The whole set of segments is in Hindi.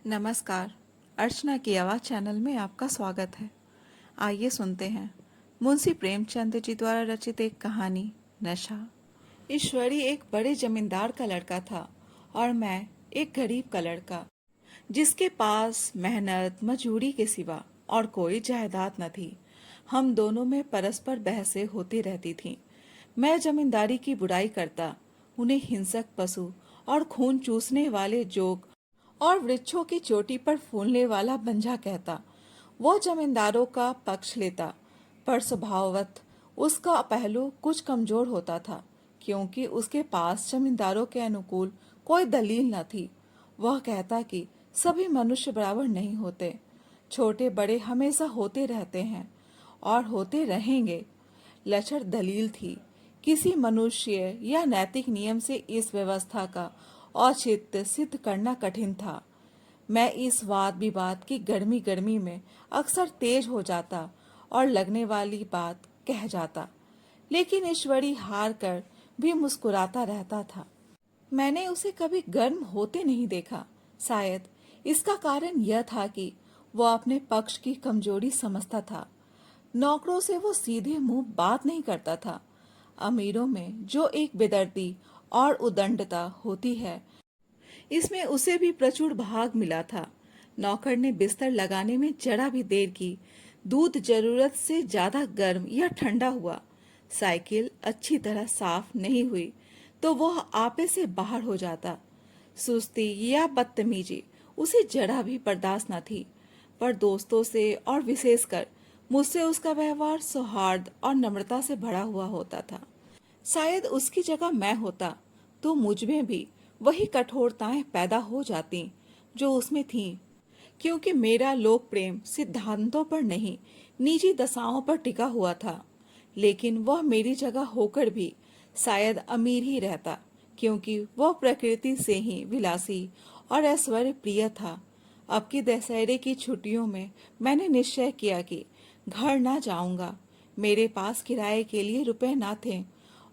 नमस्कार। अर्चना की आवाज़ चैनल में आपका स्वागत है। आइए सुनते हैं मुंशी प्रेमचंद जी द्वारा रचित एक कहानी, नशा। ईश्वरी एक बड़े जमींदार का लड़का था और मैं एक गरीब का लड़का, जिसके पास मेहनत मजदूरी के सिवा और कोई जायदाद न थी। हम दोनों में परस्पर बहसें होती रहती थीं। मैं जमींदारी की बुराई करता, उन्हें हिंसक पशु और खून चूसने वाले जोक और वृक्षों की चोटी पर फूलने वाला बंजा कहता। वो जमींदारों का पक्ष लेता, पर स्वभावतः उसका पहलू कुछ कमजोर होता था, क्योंकि उसके पास जमींदारों के अनुकूल कोई दलील न थी। वह कहता कि सभी मनुष्य बराबर नहीं होते, छोटे बड़े हमेशा होते रहते हैं और होते रहेंगे। लचर दलील थी। किसी मनुष्य या नैतिक नियम से इस व्यवस्था का औचित्य सिद्ध करना कठिन था। मैं इस वाद विवाद की गर्मी गर्मी में अक्सर तेज हो जाता और लगने वाली बात कह जाता, लेकिन ईश्वरी हार कर भी मुस्कुराता रहता था। मैंने उसे कभी गर्म होते नहीं देखा। शायद इसका कारण यह था कि वह अपने पक्ष की कमजोरी समझता था। नौकरों से वो सीधे मुंह बात नहीं करता था। अमीरों में जो एक बेदर्दी और उदंडता होती है, इसमें उसे भी प्रचुर भाग मिला था। नौकर ने बिस्तर लगाने में जरा भी देर की, दूध जरूरत से ज्यादा गर्म या ठंडा हुआ, साइकिल अच्छी तरह साफ नहीं हुई तो वह आपे से बाहर हो जाता। सुस्ती या बदतमीजी उसे जरा भी बर्दाश्त न थी, पर दोस्तों से और विशेषकर मुझसे उसका व्यवहार सौहार्द और नम्रता से भरा हुआ होता था। शायद उसकी जगह मैं होता तो मुझ में भी वही कठोरताएं पैदा हो जाती जो उसमें थीं, क्योंकि मेरा लोक प्रेम सिद्धांतों पर नहीं, निजी दशाओं पर टिका हुआ था। लेकिन वह मेरी जगह होकर भी शायद अमीर ही रहता, क्योंकि वह प्रकृति से ही विलासी और ऐश्वर्य प्रिय था। अब की दशहरे की छुट्टियों में मैंने निश्चय किया कि घर ना जाऊंगा। मेरे पास किराए के लिए रुपए ना थे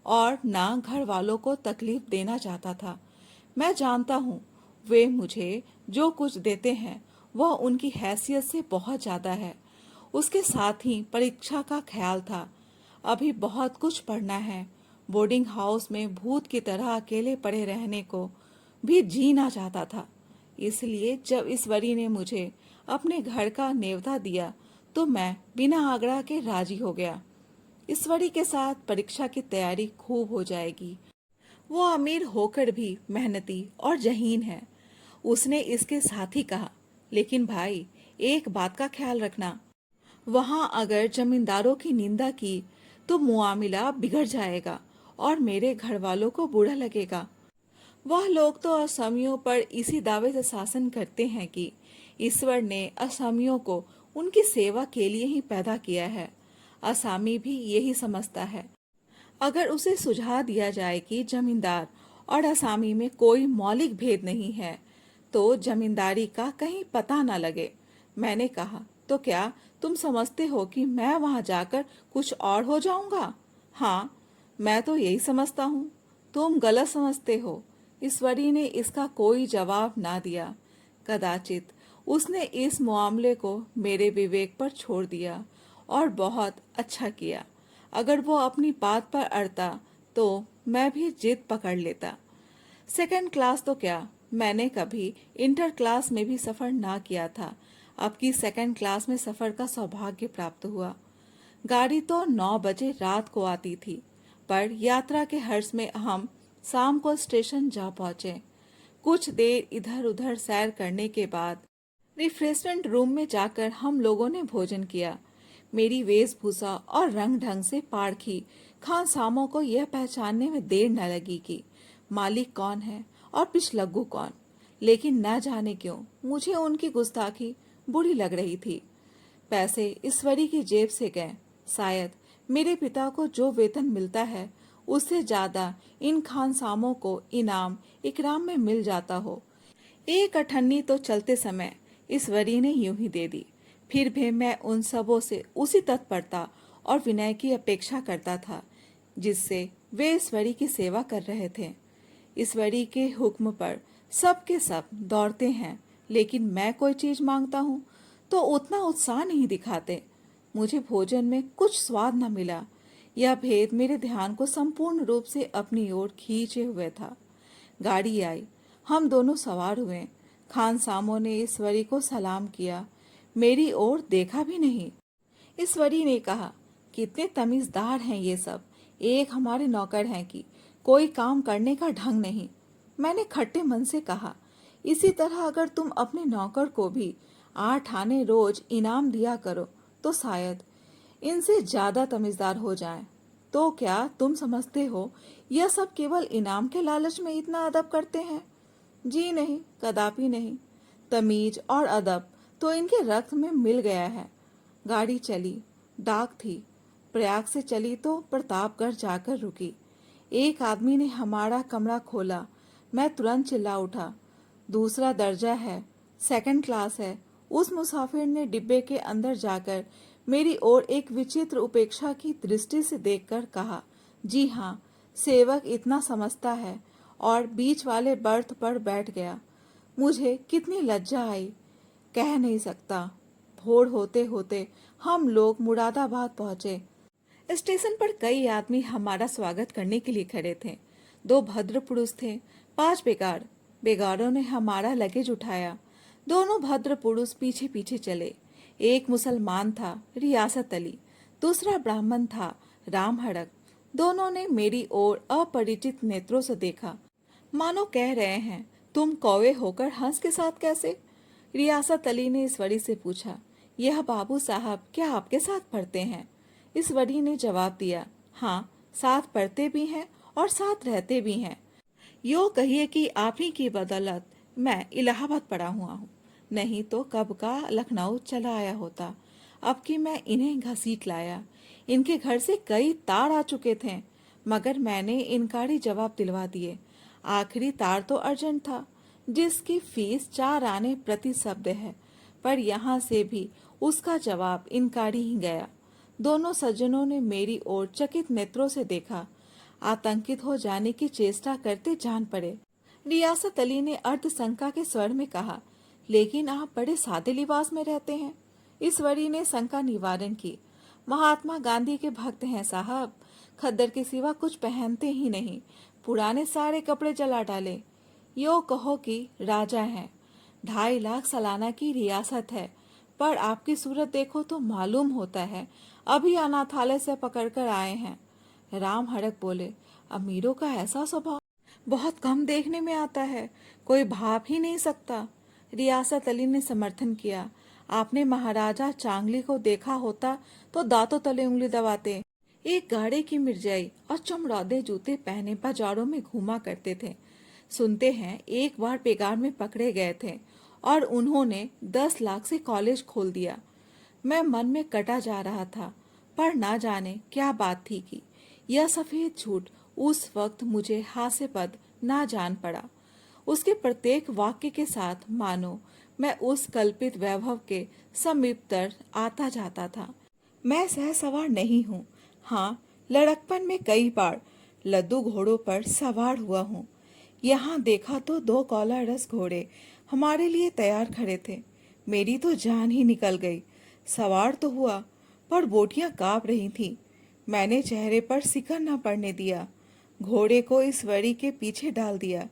और ना घर वालों को तकलीफ देना चाहता था। मैं जानता हूँ वे मुझे जो कुछ देते हैं वह उनकी हैसियत से बहुत ज्यादा है। उसके साथ ही परीक्षा का ख्याल था। अभी बहुत कुछ पढ़ना है। बोर्डिंग हाउस में भूत की तरह अकेले पड़े रहने को भी जीना चाहता था। इसलिए जब ईश्वरी ने मुझे अपने घर का न्योता दिया तो मैं बिना आग्रह के राजी हो गया। ईश्वरी के साथ परीक्षा की तैयारी खूब हो जाएगी। वो अमीर होकर भी मेहनती और जहीन है, उसने इसके साथ ही कहा। लेकिन भाई, एक बात का ख्याल रखना, वहां अगर जमींदारों की निंदा की तो मुआमिला बिगड़ जाएगा और मेरे घर वालों को बुरा लगेगा। वह लोग तो असमियों पर इसी दावे से शासन करते हैं कि ईश्वर ने असमियों को उनकी सेवा के लिए ही पैदा किया है। असामी भी यही समझता है। अगर उसे सुझा दिया जाए कि जमींदार और असामी में कोई मौलिक भेद नहीं है तो जमींदारी का कहीं पता न लगे। मैंने कहा, तो क्या तुम समझते हो कि मैं वहां जाकर कुछ और हो जाऊंगा? हाँ, मैं तो यही समझता हूँ। तुम गलत समझते हो। ईश्वरी ने इसका कोई जवाब ना दिया। कदाचित उसने इस मामले को मेरे विवेक पर छोड़ दिया और बहुत अच्छा किया। अगर वो अपनी बात पर अड़ता तो मैं भी जिद पकड़ लेता। सेकंड क्लास तो क्या, मैंने कभी इंटर क्लास में भी सफर ना किया था। अब की सेकंड क्लास में सफर का सौभाग्य प्राप्त हुआ। गाड़ी तो 9 बजे रात को आती थी, पर यात्रा के हर्ष में हम शाम को स्टेशन जा पहुंचे। कुछ देर इधर उधर सैर करने के बाद रिफ्रेशमेंट रूम में जाकर हम लोगों ने भोजन किया। मेरी वेशभूषा और रंग ढंग से पारखी खानसामों को यह पहचानने में देर न लगी कि मालिक कौन है और पिछलग्गू कौन। लेकिन न जाने क्यों मुझे उनकी गुस्ताखी बुरी लग रही थी। पैसे ईश्वरी की जेब से गए। शायद मेरे पिता को जो वेतन मिलता है उससे ज्यादा इन खानसामों को इनाम इकराम में मिल जाता हो। एक अठन्नी तो चलते समय ईश्वरी ने यूं ही दे दी। फिर भी मैं उन सबों से उसी तत्परता और विनय की अपेक्षा करता था जिससे वे ईश्वरी की सेवा कर रहे थे। ईश्वरी के हुक्म पर सब के सब दौड़ते हैं, लेकिन मैं कोई चीज मांगता हूँ तो उतना उत्साह नहीं दिखाते। मुझे भोजन में कुछ स्वाद न मिला। यह भेद मेरे ध्यान को संपूर्ण रूप से अपनी ओर खींचे हुए था। गाड़ी आई, हम दोनों सवार हुए। खान सामो ने ईश्वरी को सलाम किया, मेरी ओर देखा भी नहीं। ईश्वरी ने कहा, कितने तमीजदार हैं ये सब, एक हमारे नौकर हैं कि कोई काम करने का ढंग नहीं। मैंने खट्टे मन से कहा, इसी तरह अगर तुम अपने नौकर को भी 8 आने रोज इनाम दिया करो तो शायद इनसे ज्यादा तमीजदार हो जाएं। तो क्या तुम समझते हो यह सब केवल इनाम के लालच में इतना अदब करते हैं? जी नहीं, कदापि नहीं। तमीज और अदब तो इनके रक्त में मिल गया है। गाड़ी चली, डाक थी। प्रयाग से चली तो प्रतापगढ़ जाकर रुकी। एक आदमी ने हमारा कमरा खोला। मैं तुरंत चिल्ला उठा, दूसरा दर्जा है, सेकंड क्लास है। उस मुसाफिर ने डिब्बे के अंदर जाकर मेरी ओर एक विचित्र उपेक्षा की दृष्टि से देखकर कहा, जी हाँ, सेवक इतना समझता है, और बीच वाले बर्थ पर बैठ गया। मुझे कितनी लज्जा आई, कह नहीं सकता। भोर होते होते हम लोग मुरादाबाद पहुंचे। स्टेशन पर कई आदमी हमारा स्वागत करने के लिए खड़े थे। 2 भद्र पुरुष थे, 5 बेगार। बेगारों ने हमारा लगेज उठाया। दोनों भद्र पुरुष पीछे पीछे चले। एक मुसलमान था, रियासत अली। दूसरा ब्राह्मण था, राम हड़क। दोनों ने मेरी ओर अपरिचित नेत्रों से देखा, मानो कह रहे हैं, तुम कौवे होकर हंस के साथ कैसे? रियासत अली ने ईश्वरी से पूछा, यह बाबू साहब क्या आपके साथ पढ़ते हैं? ईश्वरी ने जवाब दिया, हाँ, साथ पढ़ते भी हैं और साथ रहते भी हैं। यो कहिए कि आप ही की बदौलत मैं इलाहाबाद पढ़ा हुआ हूँ, नहीं तो कब का लखनऊ चला आया होता। अब कि मैं इन्हें घसीट लाया। इनके घर से कई तार आ चुके थे, मगर मैंने इनकारी जवाब दिलवा दिए। आखिरी तार तो अर्जेंट था, जिसकी फीस 4 आने प्रति शब्द है, पर यहाँ से भी उसका जवाब इनकारी ही गया। दोनों सज्जनों ने मेरी ओर चकित नेत्रों से देखा, आतंकित हो जाने की चेष्टा करते जान पड़े। रियासत अली ने अर्धशंका के स्वर में कहा, लेकिन आप बड़े सादे लिबास में रहते हैं। ईश्वरी ने शंका निवारण की, महात्मा गांधी के भक्त हैं साहब, खद्दर के सिवा कुछ पहनते ही नहीं, पुराने सारे कपड़े जला डाले। यो कहो कि राजा हैं, 2.5 लाख सालाना की रियासत है, पर आपकी सूरत देखो तो मालूम होता है अभी अनाथालय से पकड़कर आए हैं। राम हड़क बोले, अमीरों का ऐसा स्वभाव बहुत कम देखने में आता है, कोई भाप ही नहीं सकता। रियासत अली ने समर्थन किया, आपने महाराजा चांगली को देखा होता तो दांतों तले उंगली दबाते। एक गाड़े की मिर्जाई और चमड़ौदे जूते पहने बाजारों में घूमा करते थे। सुनते हैं एक बार बेगार में पकड़े गए थे और उन्होंने 10 लाख से कॉलेज खोल दिया। मैं मन में कटा जा रहा था, पर ना जाने क्या बात थी कि यह सफेद झूठ उस वक्त मुझे हास्यपद ना जान पड़ा। उसके प्रत्येक वाक्य के साथ मानो मैं उस कल्पित वैभव के समीपतर आता जाता था। मैं सहसवार नहीं हूँ। हाँ, लड़कपन में कई बार लद्दू घोड़ों पर सवार हुआ हूँ। यहाँ देखा तो 2 कौला रस घोड़े हमारे लिए तैयार खड़े थे। मेरी तो जान ही निकल गई। सवार तो हुआ, पर बोटियां कांप रही थीं। मैंने चेहरे पर सिकर न पड़ने दिया। घोड़े को ईश्वरी के पीछे डाल दिया।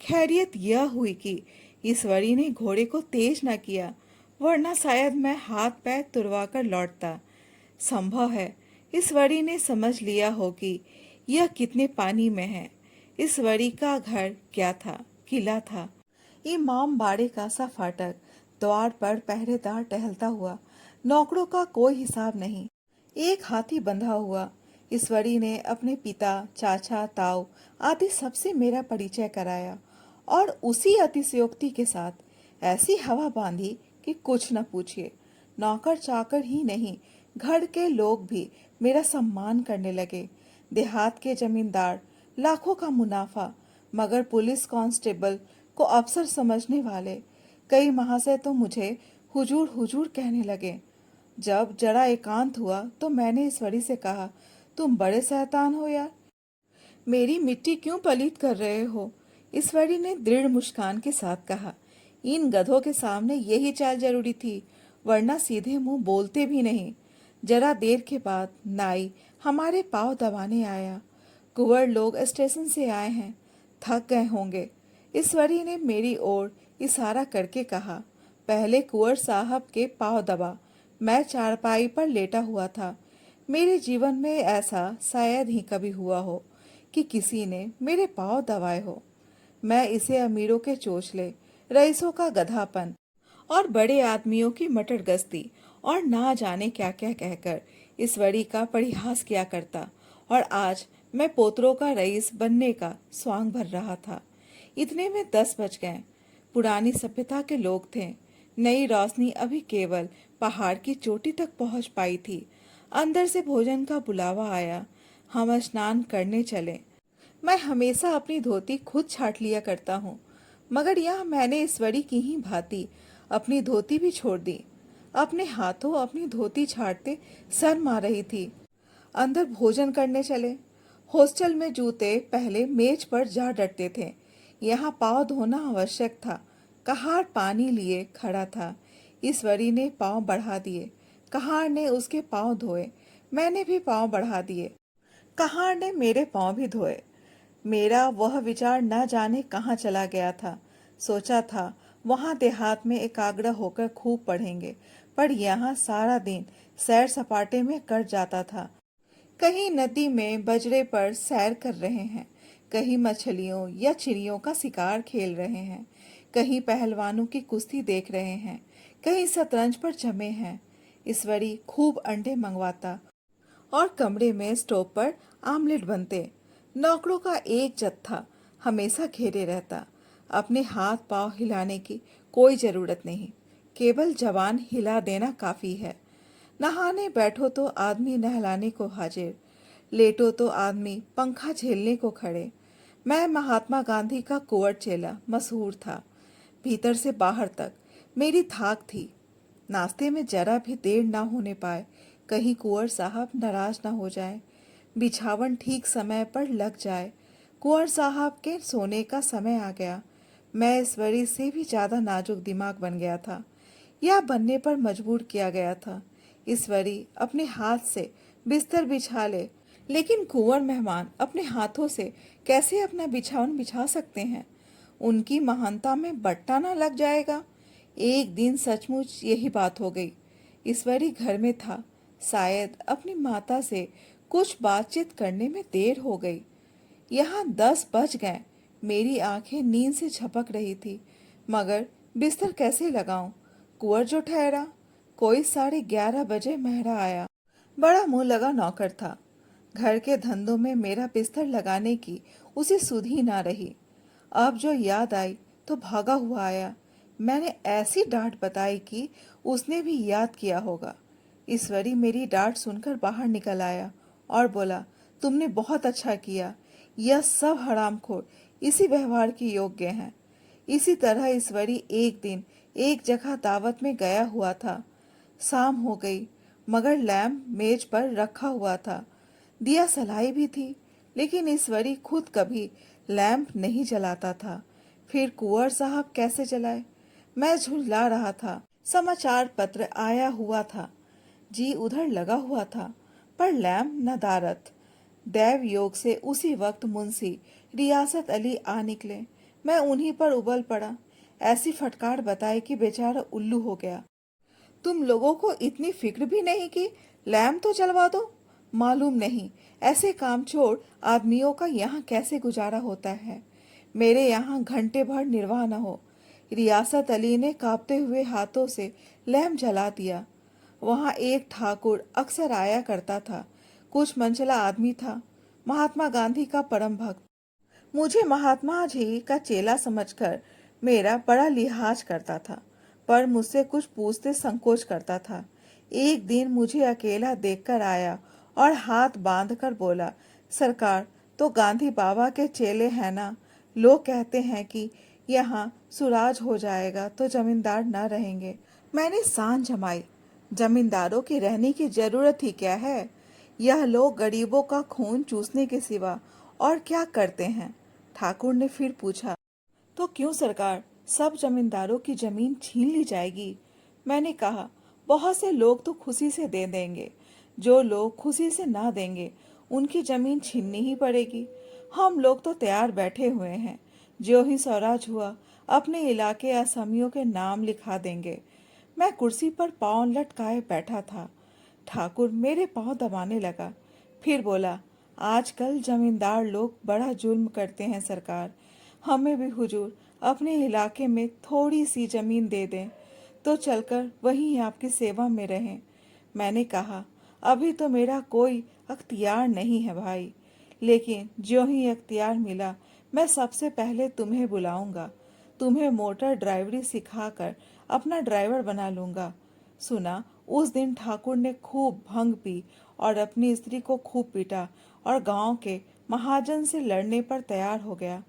खैरियत यह हुई कि ईश्वरी ने घोड़े को तेज न किया, वरना शायद मैं हाथ पैर तुड़वा कर लौटता। संभव है ईश्वरी ने समझ लिया हो कि यह कितने पानी में है। ईश्वरी का घर क्या था, किला था। इमाम बाड़े का सा फाटक, द्वार पर पहरेदार टहलता हुआ, नौकरों का कोई हिसाब नहीं, एक हाथी बंधा हुआ। ईश्वरी ने अपने पिता, चाचा, ताऊ आदि सबसे मेरा परिचय कराया और उसी अतिशयोक्ति के साथ ऐसी हवा बांधी कि कुछ न पूछिए। नौकर चाकर ही नहीं, घर के लोग भी मेरा सम्मान करने लगे। देहात के जमींदार, लाखों का मुनाफा, मगर पुलिस कांस्टेबल को अफसर समझने वाले कई महाशय तो मुझे हुजूर हुजूर कहने लगे। जब जरा एकांत हुआ तो मैंने ईश्वरी से कहा, तुम बड़े शैतान हो यार, मेरी मिट्टी क्यों पलीत कर रहे हो? ईश्वरी ने दृढ़ मुस्कान के साथ कहा, इन गधों के सामने यही चाल जरूरी थी, वरना सीधे मुंह बोलते भी नहीं। जरा देर के बाद नाई हमारे पाँव दबाने आया। कुंवर लोग स्टेशन से आए हैं, थक गए होंगे। ईश्वरी ने मेरी ओर इशारा करके कहा। पहले कुंवर साहब के पाँव दबा। मैं चारपाई पर लेटा हुआ था। मेरे जीवन में ऐसा शायद ही कभी हुआ हो कि किसी ने मेरे पाँव दबाए हो। मैं इसे अमीरों के चोचले, रईसों का गधापन और बड़े आदमियों की मटर गश्ती और ना जाने क्या क्या कहकर ईश्वरी का परिहास किया करता। और आज मैं पोतरों का रईस बनने का स्वांग भर रहा था। इतने में 10 बज गए। पुरानी सभ्यता के लोग थे। नई रोशनी अभी केवल पहाड़ की चोटी तक पहुंच पाई थी। अंदर से भोजन का बुलावा आया। हम स्नान करने चले। मैं हमेशा अपनी धोती खुद छाट लिया करता हूँ, मगर यहाँ मैंने ईश्वरी की ही भांति अपनी धोती भी छोड़ दी। अपने हाथों अपनी धोती छाटते शर्म आ रही थी। अंदर भोजन करने चले। हॉस्टल में जूते पहले मेज पर जा डटते थे, यहाँ पाँव धोना आवश्यक था। कहार पानी लिए खड़ा था। ईश्वरी ने पाँव बढ़ा दिए। कहार ने उसके पाँव धोए। मैंने भी पाँव बढ़ा दिए। कहार ने मेरे पाँव भी धोए। मेरा वह विचार न जाने कहाँ चला गया था। सोचा था वहाँ देहात में एकाग्र होकर खूब पढ़ेंगे, पर यहाँ सारा दिन सैर सपाटे में कट जाता था। कहीं नदी में बजरे पर सैर कर रहे हैं, कहीं मछलियों या चिड़ियों का शिकार खेल रहे हैं, कहीं पहलवानों की कुश्ती देख रहे हैं, कहीं शतरंज पर जमे हैं। ईश्वरी खूब अंडे मंगवाता और कमरे में स्टोव पर आमलेट बनते। नौकरों का एक जत्था हमेशा घेरे रहता। अपने हाथ पांव हिलाने की कोई जरूरत नहीं, केवल जबान हिला देना काफी है। नहाने बैठो तो आदमी नहलाने को हाजिर, लेटो तो आदमी पंखा झेलने को खड़े। मैं महात्मा गांधी का कुंवर चेला मशहूर था। भीतर से बाहर तक मेरी थाक थी। नाश्ते में जरा भी देर ना होने पाए, कहीं कुंवर साहब नाराज ना हो जाए, बिछावन ठीक समय पर लग जाए। कुंवर साहब के सोने का समय आ गया। मैं ईश्वरी से भी ज्यादा नाजुक दिमाग बन गया था, या बनने पर मजबूर किया गया था। ईश्वरी अपने हाथ से बिस्तर बिछा ले, लेकिन कुंवर मेहमान अपने हाथों से कैसे अपना बिछावन बिछा सकते हैं? उनकी महानता में बट्टा ना लग जाएगा? एक दिन सचमुच यही बात हो गई। ईश्वरी घर में था। शायद अपनी माता से कुछ बातचीत करने में देर हो गई। यहाँ 10 बज गए। मेरी आंखें नींद से झपक रही थी, मगर बिस्तर कैसे लगाऊं? कुंवर जो ठहरा। कोई 11:30 बजे मेहरा आया। बड़ा मुंह लगा नौकर था। घर के धंधों में मेरा बिस्तर लगाने की उसे सुध ही ना रही। अब जो याद आई तो भागा हुआ आया। मैंने ऐसी डांट बताई कि उसने भी याद किया होगा। ईश्वरी मेरी डांट सुनकर बाहर निकल आया और बोला, तुमने बहुत अच्छा किया। यह सब हरामखोर इसी व्यवहार के योग्य हैं। इसी तरह ईश्वरी एक दिन एक जगह दावत में गया हुआ था। शाम हो गई, मगर लैम्प मेज पर रखा हुआ था। दिया सलाई भी थी, लेकिन ईश्वरी खुद कभी लैंप नहीं जलाता था। फिर कुंवर साहब कैसे जलाए? मैं झुंझला रहा था। समाचार पत्र आया हुआ था, जी उधर लगा हुआ था, पर लैंप नदारत। दैव योग से उसी वक्त मुंशी रियासत अली आ निकले। मैं उन्हीं पर उबल पड़ा। ऐसी फटकार बताई कि बेचारा उल्लू हो गया। तुम लोगों को इतनी फिक्र भी नहीं कि लैंप तो जलवा दो? मालूम नहीं ऐसे कामचोर आदमियों का यहाँ कैसे गुजारा होता है। मेरे यहाँ घंटे भर निर्वाह न हो। रियासत अली ने कांपते हुए हाथों से लैंप जला दिया। वहाँ एक ठाकुर अक्सर आया करता था। कुछ मंचला आदमी था, महात्मा गांधी का परम भक्त। मुझे महात्मा जी का चेला समझकर मेरा बड़ा लिहाज करता था, पर मुझसे कुछ पूछते संकोच करता था। एक दिन मुझे अकेला देखकर आया और हाथ बांधकर बोला, सरकार तो गांधी बाबा के चेले हैं ना? लोग कहते हैं कि यहाँ सुराज हो जाएगा तो जमींदार न रहेंगे। मैंने सान जमाई, जमींदारों की रहने की जरूरत ही क्या है? यह लोग गरीबों का खून चूसने के सिवा और क्या करते हैं? ठाकुर ने फिर पूछा, तो क्यों सरकार, सब जमींदारों की जमीन छीन ली जाएगी। मैंने कहा, बहुत से लोग तो खुशी से दे देंगे, जो लोग खुशी से ना देंगे उनकी जमीन छीननी ही पड़ेगी। हम लोग तो तैयार बैठे हुए हैं, जो ही स्वराज हुआ अपने इलाके असमियों के नाम लिखा देंगे। मैं कुर्सी पर पांव लटकाए बैठा था। ठाकुर मेरे पांव दबाने लगा, फिर बोला, आजकल जमींदार लोग बड़ा जुल्म करते हैं सरकार। हमें भी हुजूर अपने इलाके में थोड़ी सी जमीन दे दें तो चलकर वहीं आपकी सेवा में रहें। मैंने कहा, अभी तो मेरा कोई अख्तियार नहीं है भाई, लेकिन जो ही अख्तियार मिला मैं सबसे पहले तुम्हें बुलाऊंगा। तुम्हें मोटर ड्राइवरी सिखाकर अपना ड्राइवर बना लूंगा। सुना, उस दिन ठाकुर ने खूब भंग पी और अपनी स्त्री को खूब पीटा और गांव के महाजन से लड़ने पर तैयार हो गया।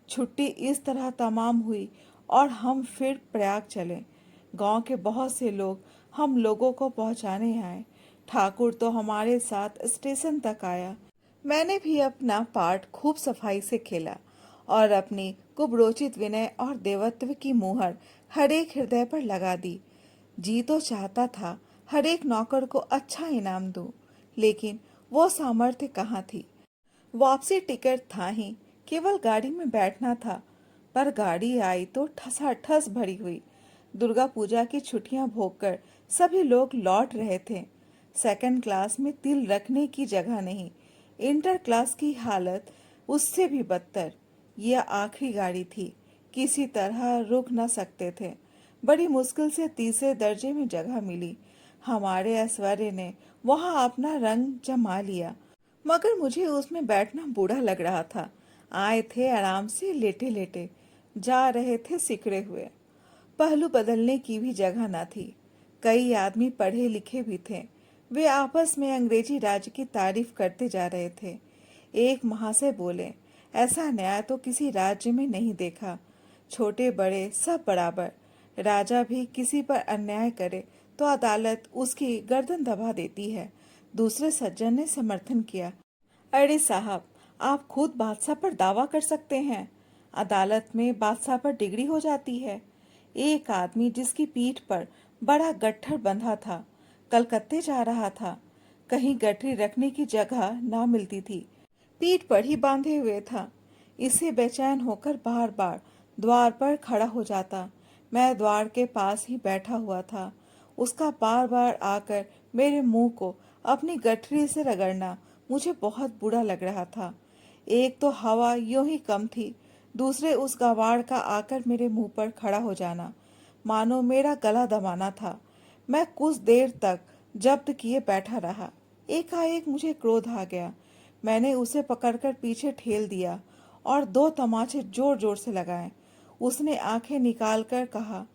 छुट्टी इस तरह तमाम हुई और हम फिर प्रयाग चले। गांव के बहुत से लोग हम लोगों को पहुंचाने आए। ठाकुर तो हमारे साथ स्टेशन तक आया। मैंने भी अपना पार्ट खूब सफाई से खेला और अपनी कुब्रोचित विनय और देवत्व की मुहर हर एक हृदय पर लगा दी। जी तो चाहता था हर एक नौकर को अच्छा इनाम दूं, लेकिन वो सामर्थ्य कहाँ थी। वापसी टिकट था ही, केवल गाड़ी में बैठना था, पर गाड़ी आई तो ठसाठस भरी हुई। दुर्गा पूजा की छुट्टियां भोगकर सभी लोग लौट रहे थे। सेकंड क्लास में तिल रखने की जगह नहीं। इंटर क्लास की हालत उससे भी बदतर। यह आखिरी गाड़ी थी, किसी तरह रुक न सकते थे। बड़ी मुश्किल से तीसरे दर्जे में जगह मिली। हमारे ऐश्वर्य ने वहां अपना रंग जमा लिया, मगर मुझे उसमें बैठना बूढ़ा लग रहा था। आए थे आराम से लेटे लेटे, जा रहे थे सिकड़े हुए। पहलू बदलने की भी जगह न थी। कई आदमी पढ़े लिखे भी थे। वे आपस में अंग्रेजी राज की तारीफ करते जा रहे थे। एक महाशय बोले, ऐसा न्याय तो किसी राज्य में नहीं देखा। छोटे बड़े सब बराबर। राजा भी किसी पर अन्याय करे तो अदालत उसकी गर्दन दबा देती है। दूसरे सज्जन ने समर्थन किया, अरे साहब, आप खुद बादशाह पर दावा कर सकते हैं। अदालत में बादशाह पर डिग्री हो जाती है। एक आदमी जिसकी पीठ पर बड़ा गट्ठर बंधा था, कलकत्ते जा रहा था। कहीं गठरी रखने की जगह ना मिलती थी, पीठ पर ही बांधे हुए था। इससे बेचैन होकर बार बार द्वार पर खड़ा हो जाता। मैं द्वार के पास ही बैठा हुआ था। उसका बार बार आकर मेरे मुंह को अपनी गठरी से रगड़ना मुझे बहुत बुरा लग रहा था। एक तो हवा यूं ही कम थी, दूसरे उस गवार का आकर मेरे मुंह पर खड़ा हो जाना मानो मेरा गला दबाना था। मैं कुछ देर तक जब्त किए बैठा रहा। एकाएक मुझे क्रोध आ गया। मैंने उसे पकड़कर पीछे ठेल दिया और दो तमाचे जोर जोर से लगाए। उसने आंखें निकालकर कहा,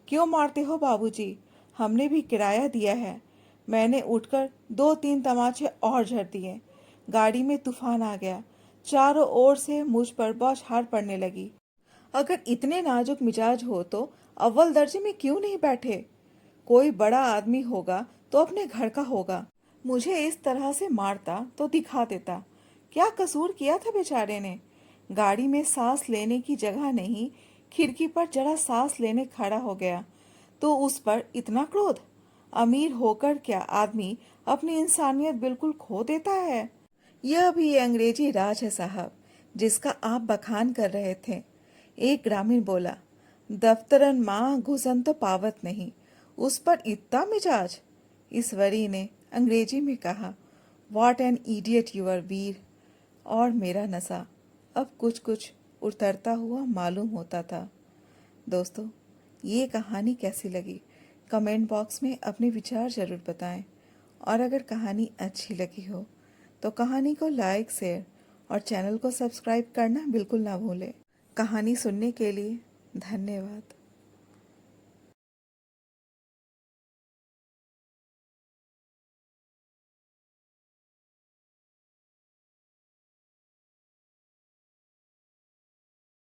क्यों मारते हो बाबूजी? हमने भी किराया दिया है। मैंने उठकर दो तीन तमाचे और झड़ दिए। गाड़ी में तूफान आ गया। चारों ओर से मुझ पर बौछार पड़ने लगी। अगर इतने नाजुक मिजाज हो तो अव्वल दर्जे में क्यों नहीं बैठे? कोई बड़ा आदमी होगा तो अपने घर का होगा। मुझे इस तरह से मारता तो दिखा देता। क्या कसूर किया था बेचारे ने? गाड़ी में सांस लेने की जगह नहीं, खिड़की पर जरा सांस लेने खड़ा हो गया तो उस पर इतना क्रोध? अमीर होकर क्या आदमी अपनी इंसानियत बिल्कुल खो देता है? यह भी अंग्रेजी राज है साहब, जिसका आप बखान कर रहे थे। एक ग्रामीण बोला, दफ्तरन माँ घुसन तो पावत नहीं, उस पर इतना मिजाज? ईश्वरी ने अंग्रेजी में कहा, what an idiot you are Veer. और मेरा नशा अब कुछ कुछ उतरता हुआ मालूम होता था। दोस्तों, ये कहानी कैसी लगी? कमेंट बॉक्स में अपने विचार जरूर बताएं। और अगर कहानी अच्छी लगी हो तो कहानी को लाइक, शेयर और चैनल को सब्सक्राइब करना बिल्कुल ना भूलें। कहानी सुनने के लिए धन्यवाद।